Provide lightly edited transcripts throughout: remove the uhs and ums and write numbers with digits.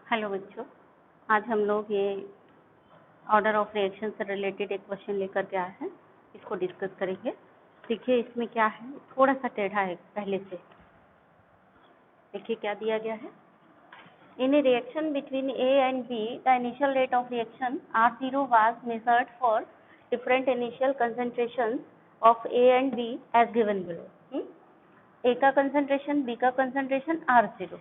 Hello बच्चों, आज हम लोग ये ऑर्डर ऑफ रिएक्शन से रिलेटेड एक क्वेश्चन लेकर के आए हैं। इसको डिस्कस करेंगे। देखिए इसमें क्या है, थोड़ा सा टेढ़ा है पहले से। देखिए क्या दिया गया है। In a reaction between A and B the initial rate of reaction R0 was measured for different initial concentrations of A and B as given below। ए का कंसंट्रेशन, बी का कंसंट्रेशन R0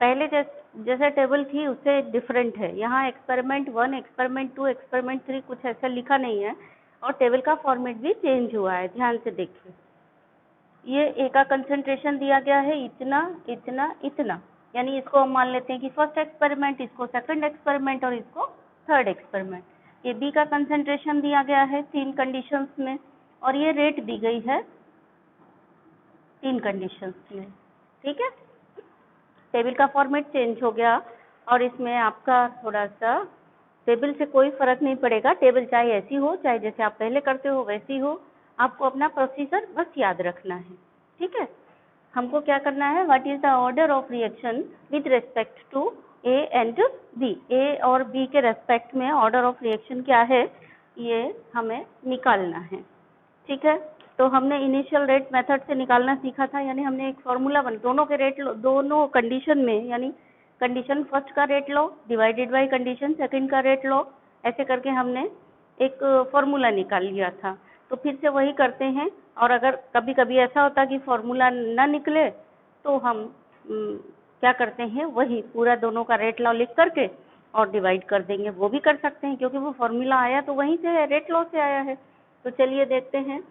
पहले जैसे टेबल थी उससे different है। यहाँ experiment 1, experiment 2, experiment 3 कुछ ऐसा लिखा नहीं है और टेबल का फॉर्मेट भी चेंज हुआ है। ध्यान से देखिए, ये ए का कंसंट्रेशन दिया गया है इतना इतना इतना, यानी इसको हम मान लेते हैं कि फर्स्ट एक्सपेरिमेंट, इसको सेकंड एक्सपेरिमेंट और इसको थर्ड एक्सपेरिमेंट। ये बी का कंसंट्रेशन दिया गया है 3 कंडीशंस में और ये रेट दी गई है 3 कंडीशंस में। ठीक है, टेबल का फॉर्मेट चेंज हो गया और इसमें आपका थोड़ा सा टेबल से कोई फर्क नहीं पड़ेगा। टेबल चाहे ऐसी हो चाहे जैसे आप पहले करते हो वैसी हो, आपको अपना प्रोसीजर बस याद रखना है। ठीक है, हमको क्या करना है, what is the order of reaction with respect to A and B. A और बी के रेस्पेक्ट में ऑर्डर ऑफ रिएक्शन क्या है ये हमें निकालना है। ठीक है, तो हमने इनिशियल रेट मेथड से निकालना सीखा था, यानी हमने एक फॉर्मूला दोनों के रेट लो, दोनों कंडीशन में, यानी कंडीशन फर्स्ट का rate low divided by condition second का रेट लो, ऐसे करके हमने एक फॉर्मूला निकाल लिया था। तो फिर से वही करते हैं और अगर कभी कभी ऐसा होता कि फॉर्मूला ना निकले तो हम क्या करते हैं, वही पूरा दोनों का रेट लॉ लिख करके और डिवाइड कर देंगे। वो भी कर सकते हैं क्योंकि वो फॉर्मूला आया तो वहीं से है, रेट लॉ से आया है। तो चलिए देखते हैं,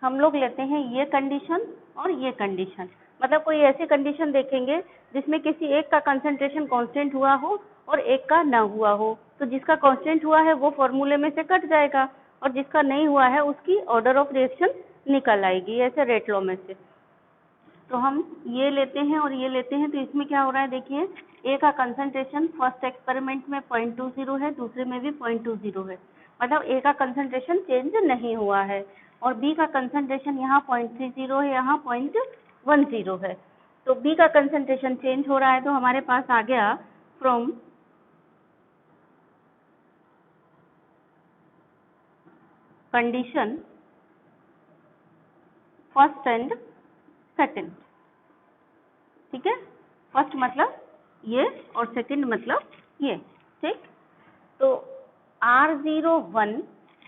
हम लोग लेते हैं ये कंडीशन और ये कंडीशन, मतलब कोई ऐसी कंडीशन देखेंगे जिसमें किसी एक का कंसंट्रेशन कांस्टेंट हुआ हो और एक का ना हुआ हो। तो जिसका कांस्टेंट हुआ है वो फॉर्मूले में से कट जाएगा और जिसका नहीं हुआ है उसकी ऑर्डर ऑफ रिएक्शन निकल आएगी ऐसे रेट लॉ में से। तो हम ये लेते हैं और ये लेते हैं, तो इसमें क्या हो रहा है देखिए, ए का कंसंट्रेशन फर्स्ट एक्सपेरिमेंट में 0.20 है, दूसरे में भी 0.20 है, मतलब ए का कंसंट्रेशन चेंज नहीं हुआ है और बी का कंसंट्रेशन यहाँ 0.30 है, यहाँ 0.10 है। तो बी का कंसंट्रेशन चेंज हो रहा है, तो हमारे पास आ गया from condition first and second. ठीक है, फर्स्ट मतलब ये और सेकंड मतलब ये। ठीक, तो R01,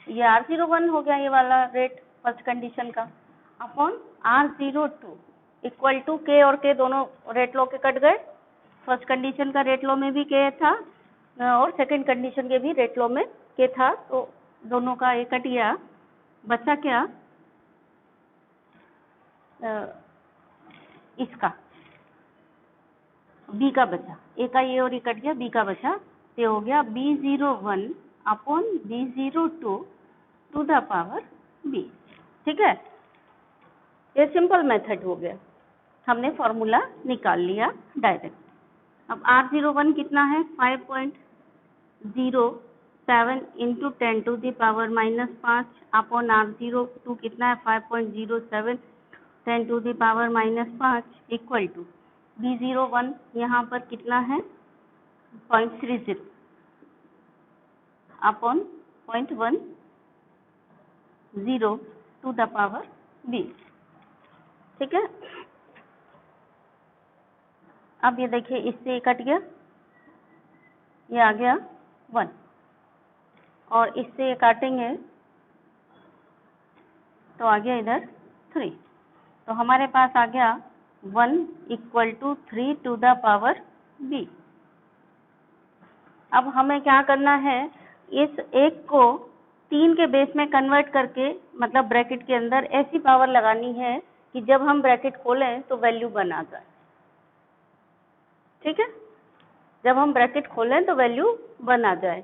ये R01 हो गया ये वाला रेट फर्स्ट कंडीशन का, अपॉन R02 इक्वल टू के, और के दोनों रेट लॉ के कट गए। फर्स्ट कंडीशन का रेट लॉ में भी के था और सेकंड कंडीशन के भी रेट लॉ में के था, तो दोनों का एक कट गया, बचा क्या इसका बी का बचा, ए का ये और ये कट गया, बी का बचा, ये हो गया B01 upon B02 to the power B. ठीक है, ये सिंपल मेथड हो गया, हमने फॉर्मूला निकाल लिया डायरेक्ट। अब R01 कितना है, 5.07 into 10 to the power -5 upon R02 कितना है 5.07 10 to the power -5 equal to B01 यहाँ पर कितना है 0.30 upon 0.10 to the power B। ठीक है, अब ये देखिए इससे कट गया, ये आ गया 1 और इससे ये काटेंगे तो आ गया इधर 3, तो हमारे पास आ गया 1 equal to 3 to the power B। अब हमें क्या करना है, इस एक को 3 के बेस में कन्वर्ट करके, मतलब ब्रैकेट के अंदर ऐसी पावर लगानी है कि जब हम ब्रैकेट खोलें तो वैल्यू 1 आ जाए। ठीक है, जब हम ब्रैकेट खोलें तो वैल्यू 1 आ जाए।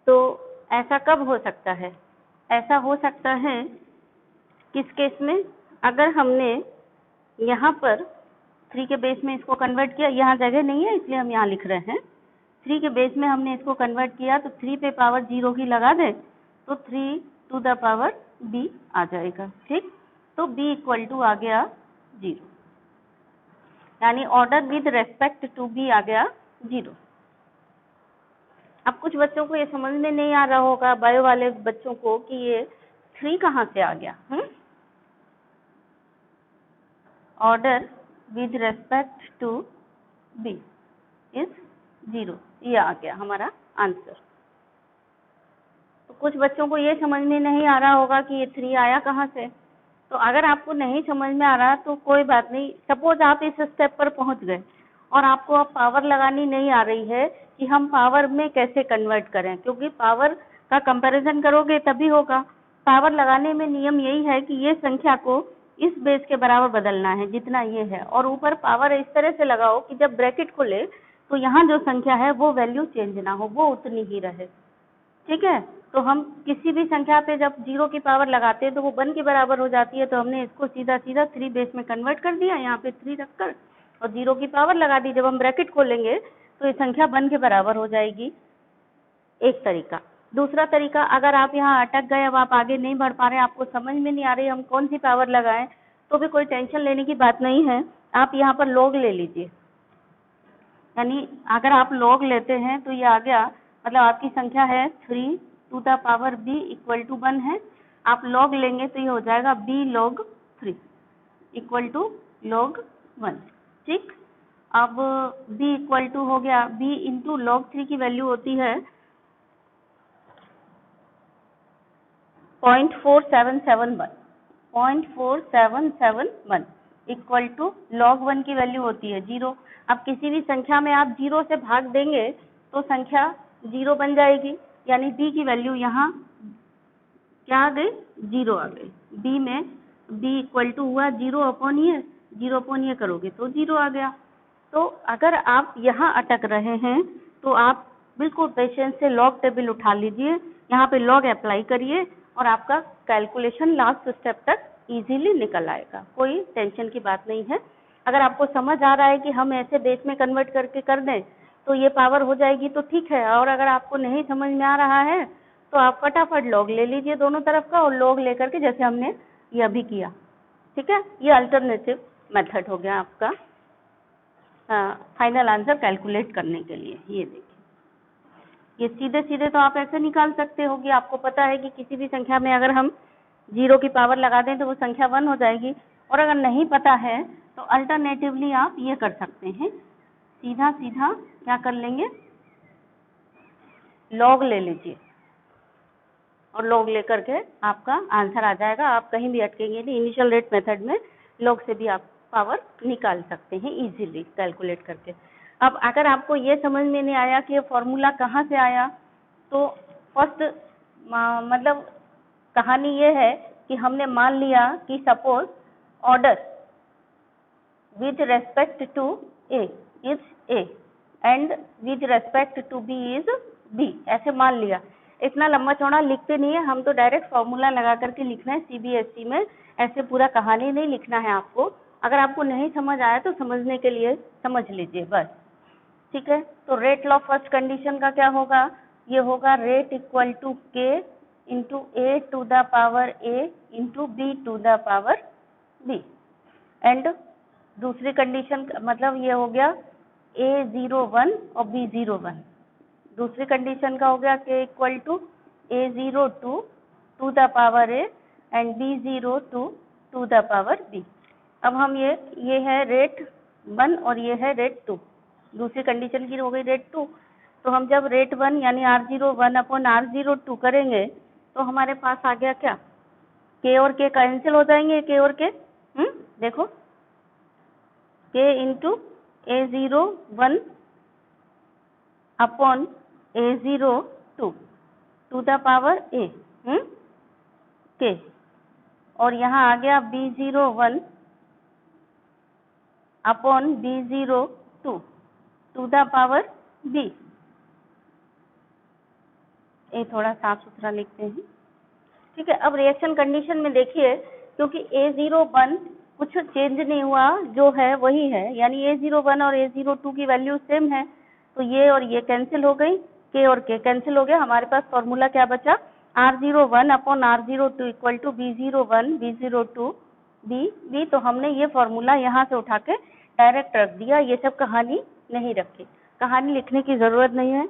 तो ऐसा कब हो सकता है, ऐसा हो सकता है किस केस में, अगर हमने यहाँ पर 3 के बेस में इसको कन्वर्ट किया, यहाँ जगह नहीं है इसलिए हम यहाँ लिख रहे हैं, 3 के बेस में हमने इसको कन्वर्ट किया तो 3 पे पावर 0 की लगा दें तो 3 टू द पावर B आ जाएगा। ठीक, तो B इक्वल टू आ गया 0, यानी order with respect to B आ गया 0। अब कुछ बच्चों को ये समझ में नहीं आ रहा होगा, बायो वाले बच्चों को, कि ये 3 कहाँ से आ गया। Order with respect to B is 0, ये आ गया हमारा आंसर। तो कुछ बच्चों को ये समझ में नहीं आ रहा होगा कि ये 3 आया कहाँ से। तो अगर आपको नहीं समझ में आ रहा तो कोई बात नहीं, सपोज आप इस स्टेप पर पहुंच गए और आपको अब पावर लगानी नहीं आ रही है कि हम पावर में कैसे कन्वर्ट करें, क्योंकि पावर का कंपैरिजन करोगे तभी होगा। पावर लगाने में नियम यही है कि ये संख्या को इस बेस के बराबर बदलना है जितना ये है, और ऊपर पावर इस तरह से लगाओ कि जब ब्रैकेट खोले तो यहाँ जो संख्या है वो वैल्यू चेंज ना हो, वो उतनी ही रहे। ठीक है, तो हम किसी भी संख्या पे जब 0 की पावर लगाते हैं तो वो 1 के बराबर हो जाती है, तो हमने इसको सीधा सीधा 3 बेस में कन्वर्ट कर दिया, यहाँ पे 3 रखकर, और 0 की पावर लगा दी। जब हम ब्रैकेट खोलेंगे तो ये संख्या 1 के बराबर हो जाएगी, एक तरीका। दूसरा तरीका, अगर आप यहाँ अटक गए, अब आप आगे नहीं बढ़ पा रहे, आपको समझ में नहीं आ रही हम कौन सी पावर लगाएं, तो भी कोई टेंशन लेने की बात नहीं है। आप यहाँ पर लॉग ले लीजिए, यानी अगर आप लॉग लेते हैं तो ये आ गया, मतलब आपकी संख्या है 3 to the power b equal to 1 है। आप लॉग लेंगे तो ये हो जाएगा b log 3 equal to log 1। ठीक, अब b इक्वल टू हो गया, b इंटू log 3 की वैल्यू होती है 0.4771 इक्वल टू log 1 की वैल्यू होती है 0। अब किसी भी संख्या में आप 0 से भाग देंगे तो संख्या 0 बन जाएगी, यानी b की वैल्यू यहाँ क्या आ गई, 0 आ गई। b में b इक्वल टू हुआ 0/ये करोगे तो 0 आ गया। तो अगर आप यहाँ अटक रहे हैं तो आप बिल्कुल पेशेंस से लॉग टेबल उठा लीजिए, यहाँ पे लॉग अप्लाई करिए और आपका कैलकुलेशन लास्ट स्टेप तक इजीली निकल आएगा, कोई टेंशन की बात नहीं है। अगर आपको समझ आ रहा है कि हम ऐसे बेस में कन्वर्ट करके कर दें तो ये पावर हो जाएगी तो ठीक है, और अगर आपको नहीं समझ में आ रहा है तो आप फटाफट लॉग ले लीजिए दोनों तरफ का, और लॉग लेकर के जैसे हमने ये अभी किया। ठीक है, ये अल्टरनेटिव मेथड हो गया आपका फाइनल आंसर कैलकुलेट करने के लिए। ये देखिए, ये सीधे सीधे तो आप ऐसे निकाल सकते हो कि आपको पता है कि किसी भी संख्या में अगर हम 0 की पावर लगा दें तो वो संख्या 1 हो जाएगी, और अगर नहीं पता है तो अल्टरनेटिवली आप ये कर सकते हैं, सीधा सीधा क्या कर लेंगे, लॉग ले लीजिए और लॉग लेकर के आपका आंसर आ जाएगा। आप कहीं भी अटकेंगे नहीं, इनिशियल रेट मेथड में लॉग से भी आप पावर निकाल सकते हैं इजीली कैलकुलेट करके। अब अगर आपको ये समझ में नहीं आया कि ये फॉर्मूला कहाँ से आया, तो फर्स्ट मतलब कहानी ये है कि हमने मान लिया कि suppose order with respect to A is A and with respect to B is B, ऐसे मान लिया। इतना लंबा चौड़ा लिखते नहीं है, हम तो डायरेक्ट फॉर्मूला लगा करके लिखना है। सीबीएसई में ऐसे पूरा कहानी नहीं लिखना है आपको। अगर आपको नहीं समझ आया तो समझने के लिए समझ लीजिए बस। ठीक है, तो रेट लॉ फर्स्ट कंडीशन का क्या होगा, ये होगा rate equal to k into A to the power A into B to the power B, and दूसरी कंडीशन मतलब ये हो गया A01 और B01। दूसरी कंडीशन का हो गया k equal to A02 to the power A and B02 to the power B. अब हम ये है रेट 1 और ये है रेट 2, दूसरी कंडीशन की हो गई रेट 2। तो हम जब रेट 1 यानी R01 अपॉन R02 करेंगे तो हमारे पास आ गया क्या, के और के कैंसिल हो जाएंगे, के और के देखो के into A01 upon A02 to the power A के, और यहाँ आ गया B01 upon B02 to the power B. ये थोड़ा साफ सुथरा लिखते हैं। ठीक है, अब रिएक्शन कंडीशन में देखिए, क्योंकि A01 कुछ चेंज नहीं हुआ, जो है वही है, यानी A01 और A02 की वैल्यू सेम है, तो ये और ये कैंसिल हो गई, के और के कैंसिल हो गया। हमारे पास फॉर्मूला क्या बचा, R01 upon R02 equal to B01 B02 B। तो हमने ये फॉर्मूला यहाँ से उठा के डायरेक्ट रख दिया, ये सब कहानी नहीं रखी, कहानी लिखने की जरूरत नहीं है।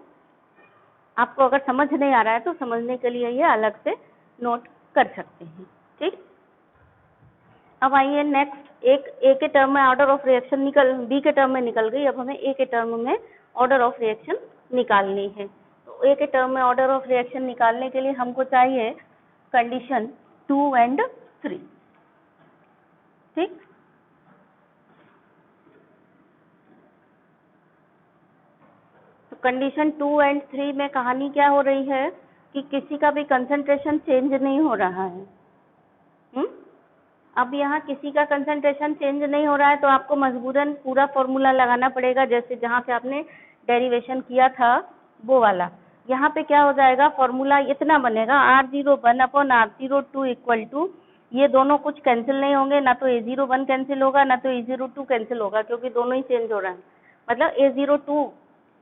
आपको अगर समझ नहीं आ रहा है तो समझने के लिए ये अलग से नोट कर सकते हैं, ठीक। अब आइए नेक्स्ट, एक ए के टर्म में ऑर्डर ऑफ रिएक्शन निकल, बी के टर्म में निकल गई, अब हमें ए के टर्म में ऑर्डर ऑफ रिएक्शन निकालनी है। तो ए के टर्म में ऑर्डर ऑफ रिएक्शन निकालने के लिए हमको चाहिए कंडीशन 2 एंड 3, ठीक। तो कंडीशन 2 एंड 3 में कहानी क्या हो रही है कि किसी का भी कंसंट्रेशन चेंज नहीं हो रहा है। अब यहाँ किसी का कंसंट्रेशन चेंज नहीं हो रहा है तो आपको मजबूरन पूरा फॉर्मूला लगाना पड़ेगा, जैसे जहाँ से आपने डेरिवेशन किया था वो वाला। यहाँ पे क्या हो जाएगा, फॉर्मूला इतना बनेगा R01 upon R02 equal to, ये दोनों कुछ कैंसिल नहीं होंगे, ना तो A01 कैंसिल होगा ना तो A02 कैंसिल होगा, क्योंकि दोनों ही चेंज हो रहे हैं। मतलब A02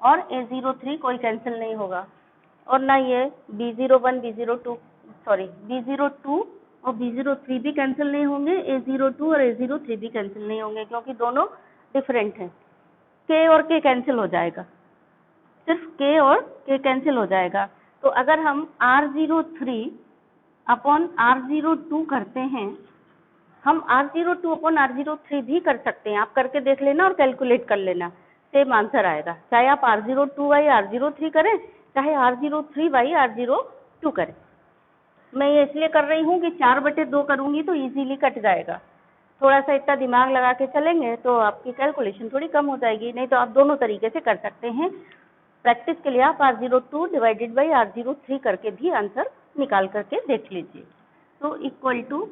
और A03 कोई कैंसिल नहीं होगा, और ना ये B01 B02 और B03 भी कैंसिल नहीं होंगे, A02 और A03 भी कैंसिल नहीं होंगे, क्योंकि दोनों डिफरेंट हैं। K और K कैंसिल हो जाएगा, सिर्फ K और K कैंसिल हो जाएगा। तो अगर हम R03 अपॉन R02 करते हैं, हम R02 अपॉन R03 भी कर सकते हैं, आप करके देख लेना और कैलकुलेट कर लेना, सेम आंसर आएगा। चाहे आप R02 बाई R03 करें, चाहे R03 बाई R02 करें। मैं ये इसलिए कर रही हूँ कि 4/2 करूँगी तो इजीली कट जाएगा। थोड़ा सा इतना दिमाग लगा के चलेंगे तो आपकी कैलकुलेशन थोड़ी कम हो जाएगी, नहीं तो आप दोनों तरीके से कर सकते हैं। प्रैक्टिस के लिए आप R02 डिवाइडेड बाई R03 करके भी आंसर निकाल करके देख लीजिए। तो इक्वल टू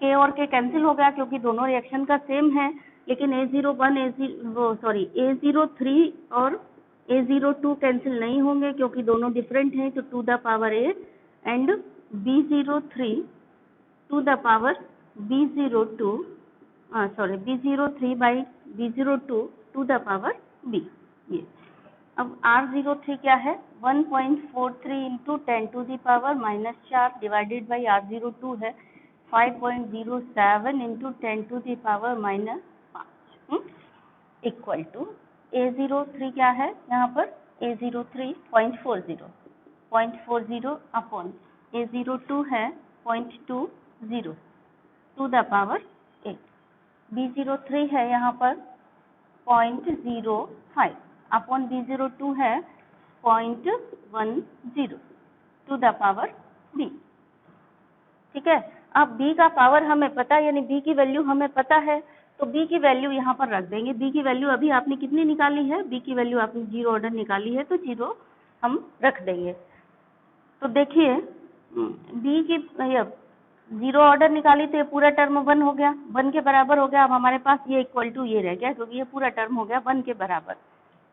K और K कैंसिल हो गया क्योंकि दोनों रिएक्शन का सेम है, लेकिन A03 और A02 कैंसिल नहीं होंगे क्योंकि दोनों डिफरेंट हैं, तो to the power A and B03 to the power B03 by B02 to the power B। ये अब R03 क्या है, 1.43 into 10 to the power -4 divided by R02 है 5.07 into 10 to the power -5 equal to A03 क्या है यहाँ पर, A03 0.40 upon A02 है 0.20 टू द पावर 8, B03 है यहाँ पर 0.05 अपॉन B02 है 0.10 टू द पावर B, ठीक है। अब B का पावर हमें पता है, यानी B की वैल्यू हमें पता है, तो B की वैल्यू यहाँ पर रख देंगे। B की वैल्यू अभी आपने कितनी निकाली है, B की वैल्यू आपने 0 ऑर्डर निकाली है, तो 0 हम रख देंगे। तो देखिए B की 0 ऑर्डर निकाली तो ये पूरा टर्म 1 हो गया, 1 के बराबर हो गया। अब हमारे पास ये इक्वल टू ये रह गया क्योंकि ये पूरा टर्म हो गया 1 के बराबर।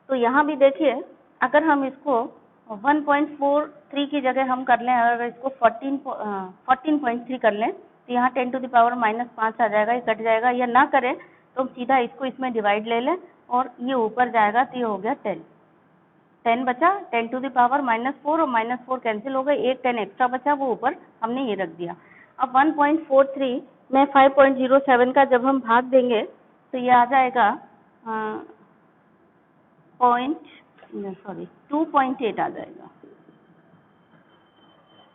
तो यहाँ भी देखिए, अगर हम इसको 1.43 की जगह हम कर लें, अगर इसको 14.3 कर लें तो यहाँ 10 टू द पावर -5 आ जाएगा, ये कट जाएगा। या ना करें तो हम सीधा इसको इसमें डिवाइड ले लें और ये ऊपर जाएगा तो ये हो गया 10 बचा, 10 टू द पावर -4 और -4 कैंसिल हो गए, एक 10 एक्स्ट्रा बचा, वो ऊपर हमने ये रख दिया। अब 1.43 में 5.07 का जब हम भाग देंगे तो ये आ जाएगा 2.8 आ जाएगा,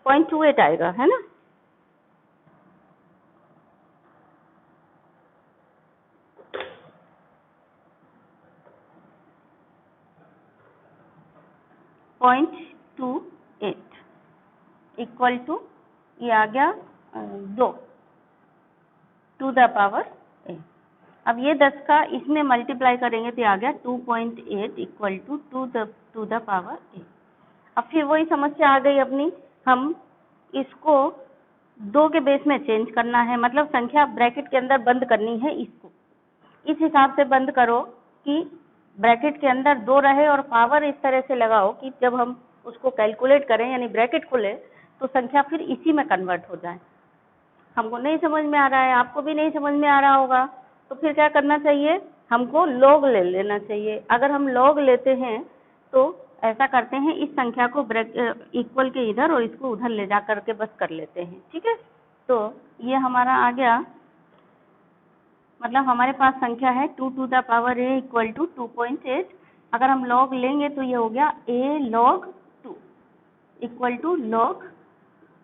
0.28 आएगा, है ना। इक्वल टू ये आ गया 2 टू द पावर ए। अब ये 10 का इसमें मल्टीप्लाई करेंगे तो आ गया 2.8 इक्वल टू 2 द पावर ए। अब फिर वही समस्या आ गई अपनी, हम इसको 2 के बेस में चेंज करना है, मतलब संख्या ब्रैकेट के अंदर बंद करनी है। इसको इस हिसाब से बंद करो कि ब्रैकेट के अंदर 2 रहे और पावर इस तरह से लगाओ कि जब हम उसको कैलकुलेट करें यानी ब्रैकेट खोले तो संख्या फिर इसी में कन्वर्ट हो जाए। हमको नहीं समझ में आ रहा है, आपको भी नहीं समझ में आ रहा होगा, तो फिर क्या करना चाहिए, हमको लॉग ले लेना चाहिए। अगर हम लॉग लेते हैं तो ऐसा करते हैं, इस संख्या को इक्वल के इधर और इसको उधर ले जा करके बस कर लेते हैं, ठीक है। तो ये हमारा आ गया, मतलब हमारे पास संख्या है 2 to the power A equal to 2.8। अगर हम लॉग लेंगे तो ये हो गया a log 2, equal to log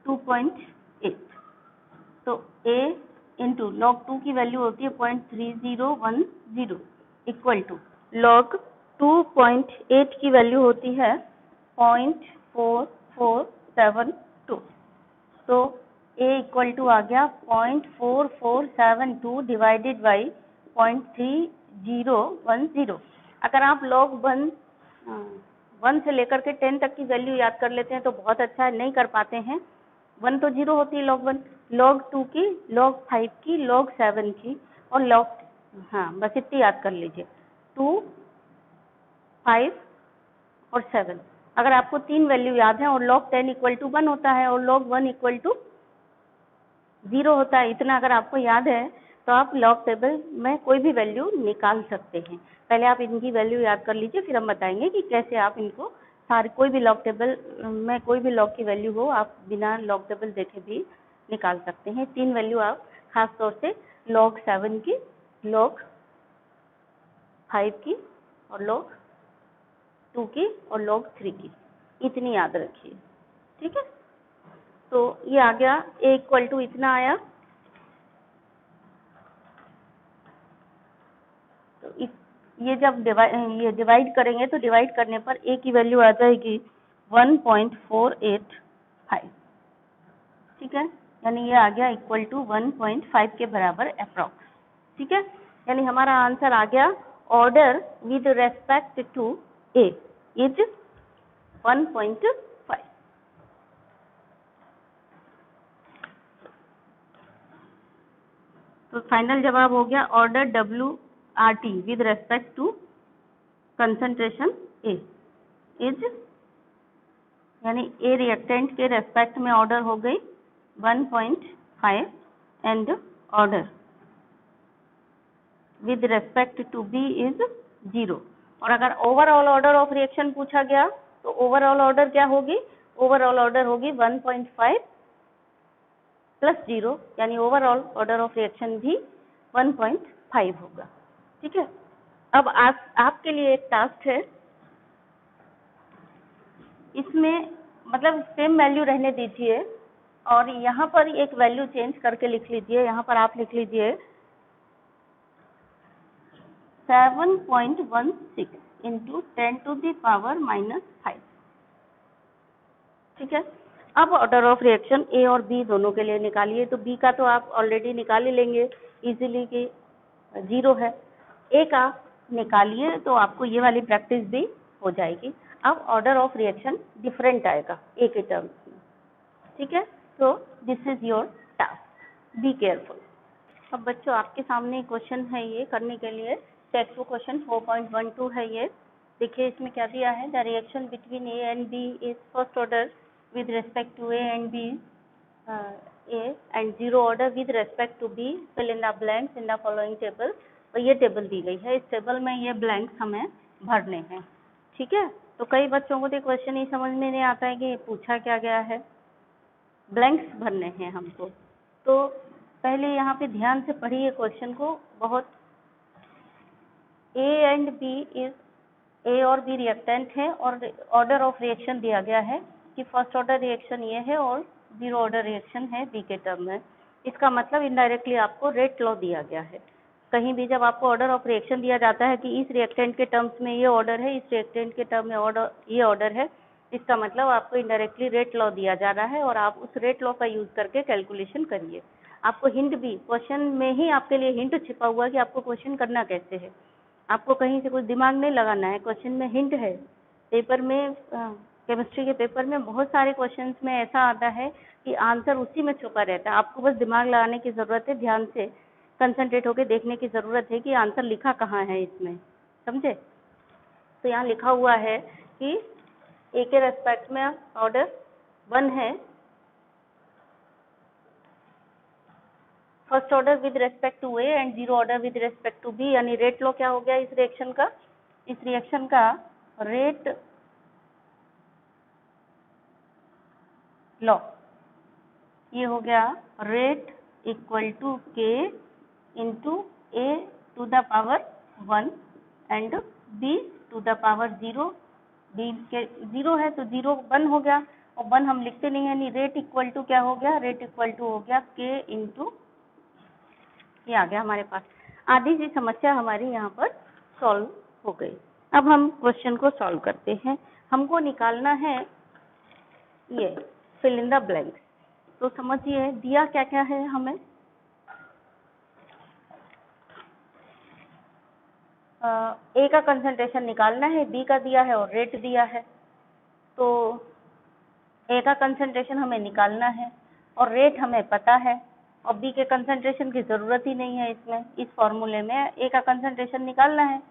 2.8। तो a इंटू log 2 की वैल्यू होती है 0.3010 इक्वल टू log 2.8 की वैल्यू होती है 0.4472। तो a इक्वल टू आ गया 0.4472 डिवाइडेड बाई 0.3010। अगर आप log 1 से लेकर के 10 तक की वैल्यू याद कर लेते हैं तो बहुत अच्छा है, नहीं कर पाते हैं 1 तो 0 होती है log 1, log 2 की, log 5 की, log 7 की और log, हाँ बस इतनी याद कर लीजिए 2, 5 और 7। अगर आपको 3 वैल्यू याद है और log 10 इक्वल टू 1 होता है और log 1 इक्वल टू 0 होता है, इतना अगर आपको याद है तो आप लॉग टेबल में कोई भी वैल्यू निकाल सकते हैं। पहले आप इनकी वैल्यू याद कर लीजिए, फिर हम बताएंगे कि कैसे आप इनको सारे कोई भी लॉग टेबल में कोई भी लॉग की वैल्यू हो आप बिना लॉग टेबल देखे भी निकाल सकते हैं। 3 वैल्यू आप खास तौर से log 7 की, log 5 की और log 2 की और log 3 की, इतनी याद रखिए, ठीक है। तो ये आ गया a इक्वल टू इतना आया, तो ये जब डिवाइड करेंगे तो डिवाइड करने पर a की वैल्यू आ जाएगी 1.485, ठीक है, यानी ये आ गया इक्वल टू 1.5 के बराबर अप्रॉक्स, ठीक है। यानी हमारा आंसर आ गया order with respect to a is 1.5। तो फाइनल जवाब हो गया order WRT with respect to concentration A is, यानी A रिएक्टेंट के रेस्पेक्ट में ऑर्डर हो गई 1.5 and order with respect to B is 0। और अगर ओवरऑल ऑर्डर ऑफ रिएक्शन पूछा गया तो ओवरऑल ऑर्डर क्या होगी, ओवरऑल ऑर्डर होगी 1.5 प्लस 0, यानी ओवरऑल ऑर्डर ऑफ रिएक्शन भी 1.5 होगा, ठीक है। अब आपके लिए एक टास्क है, इसमें मतलब सेम वैल्यू रहने दीजिए और यहाँ पर एक वैल्यू चेंज करके लिख लीजिए। यहाँ पर आप लिख लीजिए 7.16 इंटू 10 टू द पावर -5, ठीक है। अब ऑर्डर ऑफ रिएक्शन ए और बी दोनों के लिए निकालिए। तो बी का तो आप ऑलरेडी निकाल ही लेंगे इजीली कि 0 है। ए का निकालिए तो आपको ये वाली प्रैक्टिस भी हो जाएगी। अब ऑर्डर ऑफ रिएक्शन डिफरेंट आएगा ए के टर्म्स में, ठीक है। तो this is your task, be careful. अब बच्चों आपके सामने क्वेश्चन है, ये करने के लिए टेक्स्ट बुक क्वेश्चन 4.12 है ये। देखिए इसमें क्या दिया है, the reaction between A and B is first order with respect to A and B, A and 0 order with respect to B, fill in the blanks in the following table। तो ये table दी गई है, इस table में ये blanks हमें भरने हैं, ठीक है। तो कई बच्चों को तो क्वेश्चन ही समझ में नहीं आता है कि ये पूछा क्या गया है, ब्लैंक्स भरने हैं हमको। तो पहले यहाँ पे ध्यान से पढ़िए क्वेश्चन को बहुत। A and B is, A और B रिएक्टेंट है और ऑर्डर ऑफ रिएक्शन दिया गया है कि फर्स्ट ऑर्डर रिएक्शन ये है और 0 ऑर्डर रिएक्शन है बी के टर्म में। इसका मतलब इनडायरेक्टली आपको रेट लॉ दिया गया है। कहीं भी जब आपको ऑर्डर ऑफ रिएक्शन दिया जाता है कि इस रिएक्टेंट के टर्म्स में ये ऑर्डर है, इस रिएक्टेंट के टर्म में ऑर्डर ये ऑर्डर है, इसका मतलब आपको इनडायरेक्टली रेट लॉ दिया जा रहा है और आप उस रेट लॉ का यूज करके कैलकुलेशन करिए। आपको हिंट भी क्वेश्चन में ही आपके लिए हिंट छिपा हुआ कि आपको क्वेश्चन करना कैसे है। आपको कहीं से कुछ दिमाग नहीं लगाना है, क्वेश्चन में हिंट है। पेपर में केमिस्ट्री के पेपर में बहुत सारे क्वेश्चंस में ऐसा आता है कि आंसर उसी में छुपा रहता है। आपको बस दिमाग लगाने की ज़रूरत है, ध्यान से कंसंट्रेट होकर देखने की ज़रूरत है कि आंसर लिखा कहाँ है इसमें, समझे। तो यहाँ लिखा हुआ है कि ए के रेस्पेक्ट में ऑर्डर 1 है, first order with respect to A and 0 order with respect to B, यानी रेट लॉ क्या हो गया इस रिएक्शन का, इस रिएक्शन का रेट लॉ ये हो गया rate equal to k into A to the power 1 and B to the power 0। B के 0 है तो 0 1 हो गया, और 1 हम लिखते नहीं है, नहीं। रेट इक्वल टू क्या हो गया, रेट इक्वल टू हो गया K इंटू, ये आ गया हमारे पास। आधी सी समस्या हमारी यहाँ पर सॉल्व हो गई। अब हम क्वेश्चन को सॉल्व करते हैं। हमको निकालना है ये फिल इन द ब्लैंक्स। तो समझिए दिया क्या क्या है हमें। ए का कंसंट्रेशन निकालना है, बी का दिया है और रेट दिया है। तो ए का कंसंट्रेशन हमें निकालना है और रेट हमें पता है, और बी के कंसंट्रेशन की ज़रूरत ही नहीं है इसमें, इस फॉर्मूले में। ए का कंसंट्रेशन निकालना है,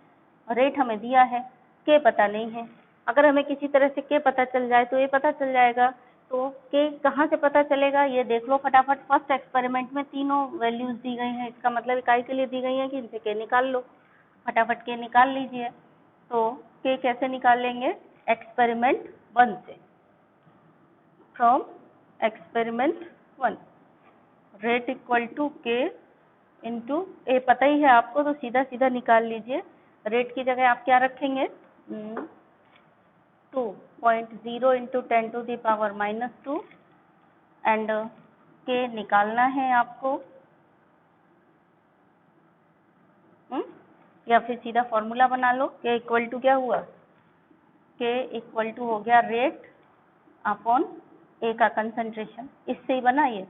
रेट हमें दिया है, के पता नहीं है। अगर हमें किसी तरह से के पता चल जाए तो ए पता चल जाएगा। तो के कहाँ से पता चलेगा, ये देख लो फटाफट। फर्स्ट एक्सपेरिमेंट में तीनों वैल्यूज दी गई हैं, इसका मतलब इकाई के लिए दी गई है कि इनसे के निकाल लो। फटाफट के निकाल लीजिए। तो के कैसे निकालेंगे, एक्सपेरिमेंट 1 से। From experiment 1 rate equal to k into A, पता ही है आपको, तो सीधा सीधा निकाल लीजिए। रेट की जगह आप क्या रखेंगे, 2.0 into 10 to the power -2 and k निकालना है आपको। या फिर सीधा फॉर्मूला बना लो। के इक्वल टू क्या हुआ, के इक्वल टू हो गया रेट अपॉन ए का कंसंट्रेशन, इससे ही बना ये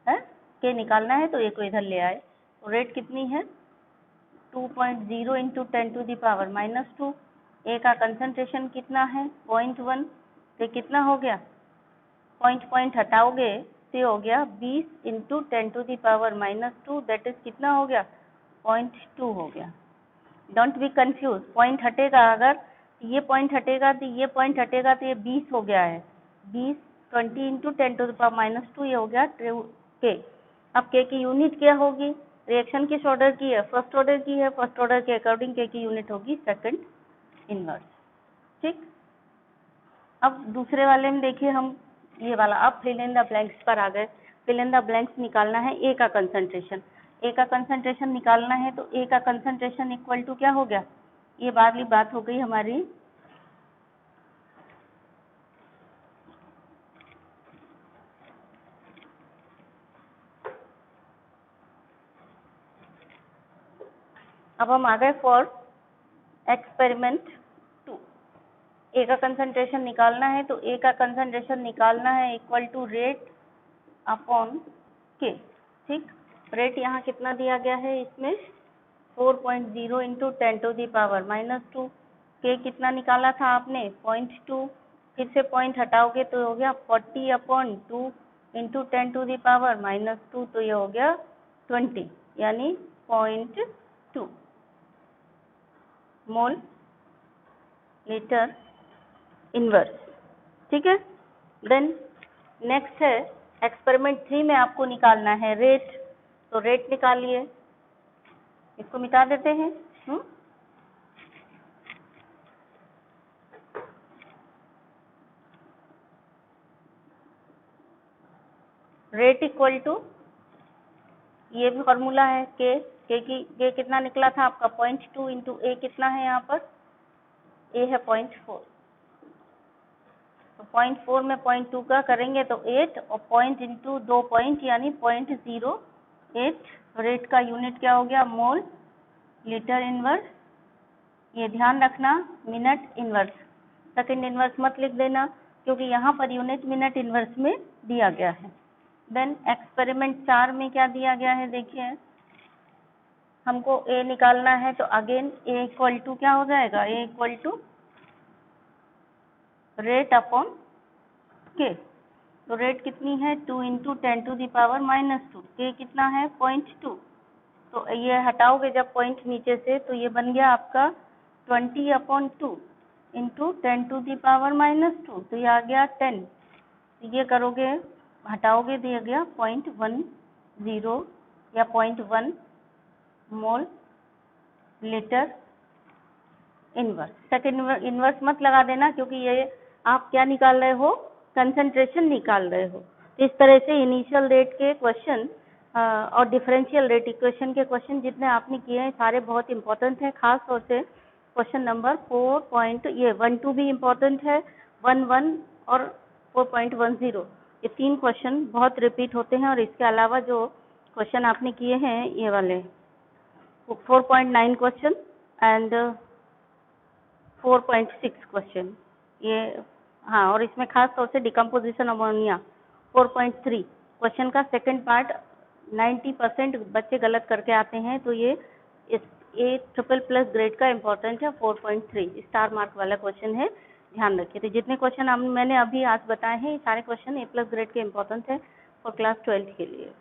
है। के निकालना है तो ए को इधर ले आए। तो रेट कितनी है, 2.0 इंटू 10 टू द पावर -2। ए का कंसंट्रेशन कितना है, 0.1। तो कितना हो गया, पॉइंट हटाओगे तो हो गया 20 into 10 to the power -2, that is कितना हो गया, 0.2 हो गया। डोंट बी कंफ्यूज, पॉइंट हटेगा, अगर ये पॉइंट हटेगा तो ये पॉइंट हटेगा, तो ये 20 हो गया है। 20 इंटू 10 टू द पावर -2, ये हो गया के। अब के की यूनिट क्या होगी, रिएक्शन किस ऑर्डर की है, फर्स्ट ऑर्डर की है। फर्स्ट ऑर्डर के अकॉर्डिंग के की यूनिट होगी सेकंड इनवर्स। ठीक, अब दूसरे वाले में देखिए हम ये वाला, अब फिल इन द ब्लैंक्स पर आ गए। फिल इन द ब्लैंक्स निकालना है ए का कंसंट्रेशन। ए का कंसंट्रेशन निकालना है तो ए का कंसंट्रेशन इक्वल टू क्या हो गया, ये वाली बात हो गई हमारी अब हम आ गए फॉर एक्सपेरिमेंट 2। ए का कंसंट्रेशन निकालना है तो ए का कंसंट्रेशन निकालना है इक्वल टू रेट अपॉन के। ठीक, रेट यहाँ कितना दिया गया है इसमें, 4.0 इंटू 10 टू दी पावर -2। के कितना निकाला था आपने, 0.2। फिर से पॉइंट हटाओगे तो हो गया 40/2 इंटू 10 टू दी पावर -2, तो ये हो गया 20, यानी 0.2 मोल लीटर इनवर्स। ठीक है, देन नेक्स्ट है एक्सपेरिमेंट 3 में आपको निकालना है रेट। तो रेट निकालिए, इसको मिटा देते हैं। रेट इक्वल टू, ये भी फॉर्मूला है के कितना निकला था आपका 0.2 इंटू ए कितना है यहाँ पर, ए है 0.4। तो 0.4 में 0.2 का करेंगे तो 8, और पॉइंट इंटू 2 पॉइंट यानी 0.08। रेट का यूनिट क्या हो गया, मोल लीटर इनवर्स। ये ध्यान रखना, मिनट इनवर्स, सेकंड इनवर्स मत लिख देना, क्योंकि यहाँ पर यूनिट मिनट इनवर्स में दिया गया है। देन एक्सपेरिमेंट 4 में क्या दिया गया है, देखिए हमको ए निकालना है। तो अगेन ए इक्वल टू क्या हो जाएगा, ए इक्वल टू रेट अपॉन के। तो रेट कितनी है, 2 इंटू 10 टू दी पावर -2। के कितना है, 0.2। तो ये हटाओगे जब पॉइंट नीचे से, तो ये बन गया आपका 20/2 इंटू 10 टू दी पावर -2, तो ये आ गया 10। तो ये करोगे, हटाओगे, दिया गया 0.10 या 0.1 mole litre inverse. Second inverse मत लगा देना, क्योंकि ये आप क्या निकाल रहे हो, कंसंट्रेशन निकाल रहे हो। तो इस तरह से इनिशियल रेट के क्वेश्चन और डिफरेंशियल रेट इक्वेशन के क्वेश्चन जितने आपने किए हैं सारे बहुत इंपॉर्टेंट हैं। खास तौर से क्वेश्चन नंबर 4 ये 1-2 भी इम्पोर्टेंट है, 1-1 और 4.10, ये 3 क्वेश्चन बहुत रिपीट होते हैं। और इसके अलावा जो क्वेश्चन आपने किए हैं ये वाले 4.9 क्वेश्चन एंड 4.6 क्वेश्चन, ये हाँ, और इसमें खास तौर से डिकम्पोजिशन अमोनिया 4.3 क्वेश्चन का सेकंड पार्ट 90% बच्चे गलत करके आते हैं। तो ये ट्रिपल प्लस ग्रेड का इम्पोर्टेंट है। 4.3 स्टार मार्क वाला क्वेश्चन है, ध्यान रखिए। तो जितने क्वेश्चन मैंने अभी आज बताए हैं ये सारे क्वेश्चन A+ ग्रेड के इम्पोर्टेंट है फॉर क्लास 12 के लिए।